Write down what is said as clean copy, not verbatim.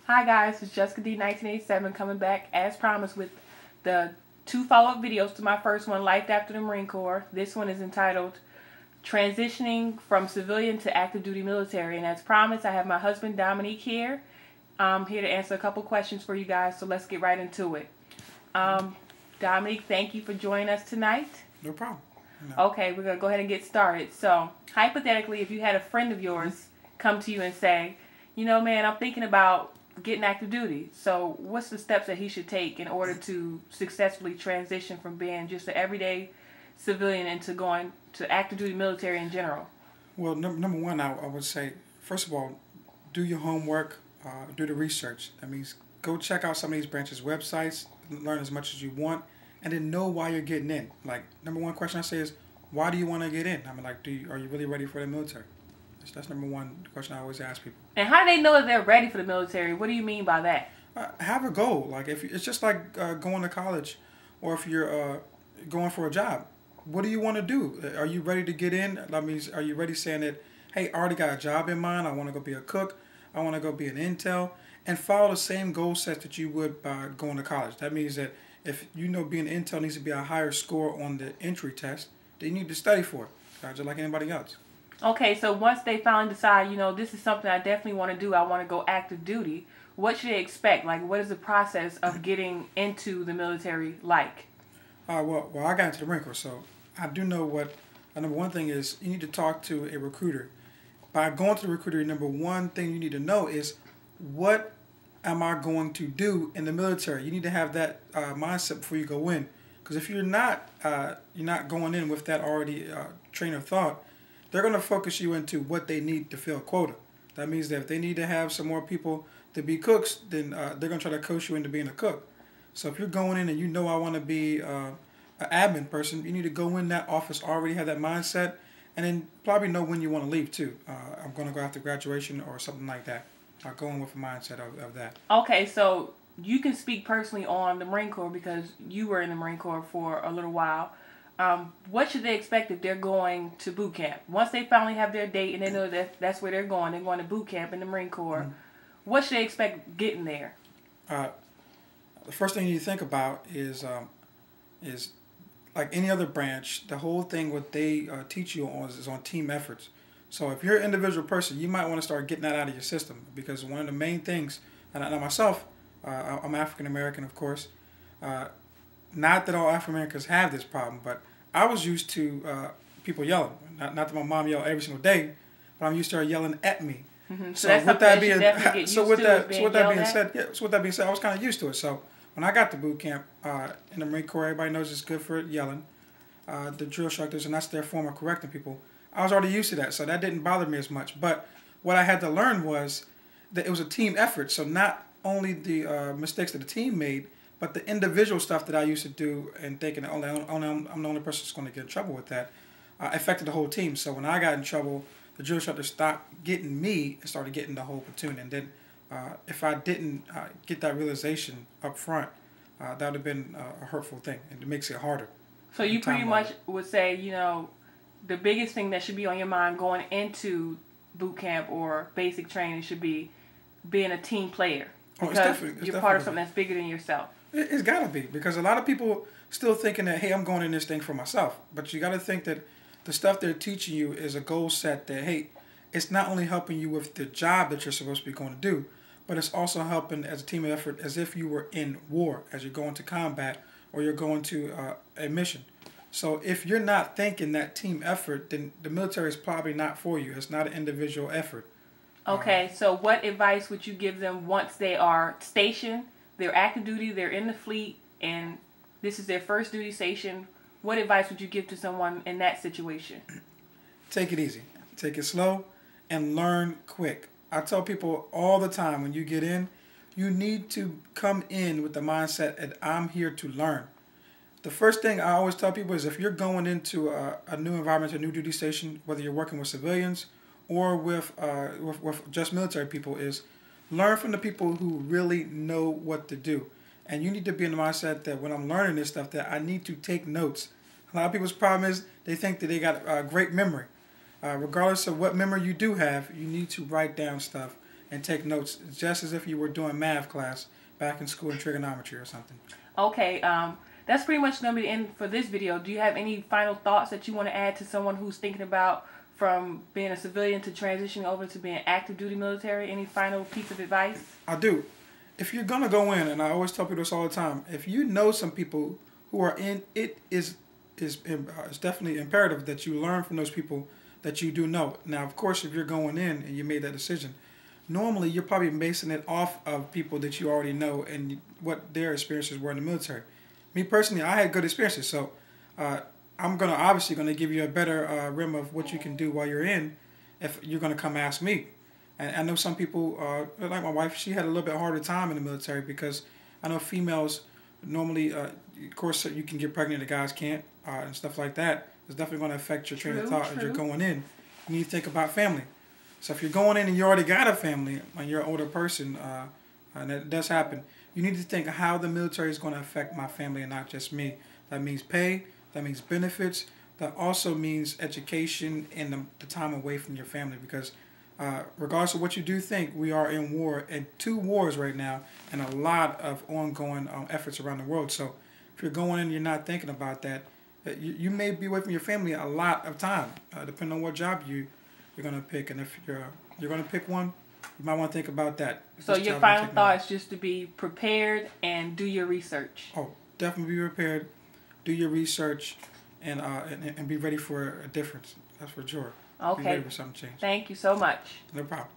Hi guys, it's Jessica D 1987 coming back as promised with the two follow-up videos to my first one, Life After the Marine Corps. This one is entitled Transitioning from Civilian to Active Duty Military, and as promised I have my husband Dominique here. I'm here to answer a couple questions for you guys, so let's get right into it. Dominique, thank you for joining us tonight. No problem. No. Okay, we're going to go ahead and get started. So, hypothetically, if you had a friend of yours come to you and say, you know, man, I'm thinking about getting active duty. So what's the steps that he should take in order to successfully transition from being just an everyday civilian into going to active duty military in general? Well, number one, I would say, first of all, do your homework, do the research. That means go check out some of these branches' websites, learn as much as you want, and then know why you're getting in. Like, number one question I say is, why do you want to get in? I mean, like, are you really ready for the military? That's number one question I always ask people. And how do they know that they're ready for the military? What do you mean by that? Have a goal. Like, it's just like going to college, or if you're going for a job. What do you want to do? Are you ready to get in? That means, are you ready saying that, hey, I already got a job in mind. I want to go be a cook. I want to go be an intel. And follow the same goal set that you would by going to college. That means that if you know being an intel needs to be a higher score on the entry test, then you need to study for it, just like anybody else. Okay, so once they finally decide, you know, this is something I definitely want to do, I want to go active duty, what should they expect? Like, what is the process of getting into the military like? Well, I got into the Marine Corps, so I do know what, number one thing is, you need to talk to a recruiter. By going to the recruiter, number one thing you need to know is, what am I going to do in the military? You need to have that mindset before you go in. Because if you're not going in with that already train of thought, they're going to focus you into what they need to fill quota. That means that if they need to have some more people to be cooks, then they're going to try to coach you into being a cook. So if you're going in and you know I want to be an admin person, you need to go in that office, already have that mindset, and then probably know when you want to leave too. I'm going to go after graduation or something like that. I'll go in with a mindset of that. Okay, so you can speak personally on the Marine Corps because you were in the Marine Corps for a little while. What should they expect if they're going to boot camp? Once they finally have their date and they know that that's where they're going to boot camp in the Marine Corps, what should they expect getting there? The first thing you think about is like any other branch, the whole thing what they teach you on is on team efforts. So if you're an individual person, you might want to start getting that out of your system, because one of the main things, and I myself, I'm African American, of course. Not that all African Americans have this problem, but I was used to people yelling. Not that my mom yelled every single day, but I'm used to her yelling at me. Mm-hmm. So with that being said, I was kind of used to it. So when I got to boot camp in the Marine Corps, everybody knows it's good for yelling. The drill instructors, and that's their form of correcting people. I was already used to that, so that didn't bother me as much. But what I had to learn was that it was a team effort. So not only the mistakes that the team made, but the individual stuff that I used to do and thinking that I'm the only person that's going to get in trouble with that affected the whole team. So when I got in trouble, the drill instructor stopped getting me and started getting the whole platoon. And then if I didn't get that realization up front, that would have been a hurtful thing, and it makes it harder. So you pretty much would say, you know, the biggest thing that should be on your mind going into boot camp or basic training should be being a team player. Because you're part of something that's bigger than yourself. It's got to be, because a lot of people still thinking that, hey, I'm going in this thing for myself. But you got to think that the stuff they're teaching you is a goal set that, hey, it's not only helping you with the job that you're supposed to be going to do, but it's also helping as a team effort as if you were in war, as you're going to combat or you're going to a mission. So if you're not thinking that team effort, then the military is probably not for you. It's not an individual effort. Okay, so what advice would you give them once they are stationed, they're active duty, they're in the fleet, and this is their first duty station? What advice would you give to someone in that situation? Take it easy. Take it slow and learn quick. I tell people all the time, when you get in, you need to come in with the mindset that I'm here to learn. The first thing I always tell people is if you're going into a new environment, a new duty station, whether you're working with civilians or with just military people, is learn from the people who really know what to do. And you need to be in the mindset that when I'm learning this stuff, that I need to take notes. A lot of people's problem is they think that they got a great memory. Regardless of what memory you do have, you need to write down stuff and take notes, just as if you were doing math class back in school in trigonometry or something. Okay, that's pretty much going to be the end for this video. Do you have any final thoughts that you want to add to someone who's thinking about from being a civilian to transitioning over to being active duty military? Any final piece of advice? I do. If you're going to go in, and I always tell people this all the time, if you know some people who are in, it's definitely imperative that you learn from those people that you do know. Now, of course, if you're going in and you made that decision, normally you're probably basing it off of people that you already know and what their experiences were in the military. Me personally, I had good experiences, so I'm obviously going to give you a better rim of what you can do while you're in if you're going to come ask me. And I know some people, like my wife, she had a little bit harder time in the military because I know females normally, of course, you can get pregnant, the guys can't, and stuff like that. It's definitely going to affect your train of thought as you're going in. You need to think about family. So if you're going in and you already got a family, and you're an older person, and that does happen, you need to think how the military is going to affect my family and not just me. That means pay, that means benefits, that also means education and the time away from your family, because regardless of what you do think, we are in war, and 2 wars right now, and a lot of ongoing efforts around the world. So if you're going in and you're not thinking about that, you may be away from your family a lot of time, depending on what job you're going to pick. And if you're going to pick one, you might want to think about that. So your final thought is just to be prepared and do your research. Oh, definitely be prepared, do your research, and be ready for a difference. That's for sure. Okay. Be ready for something to change. Thank you so much. No problem.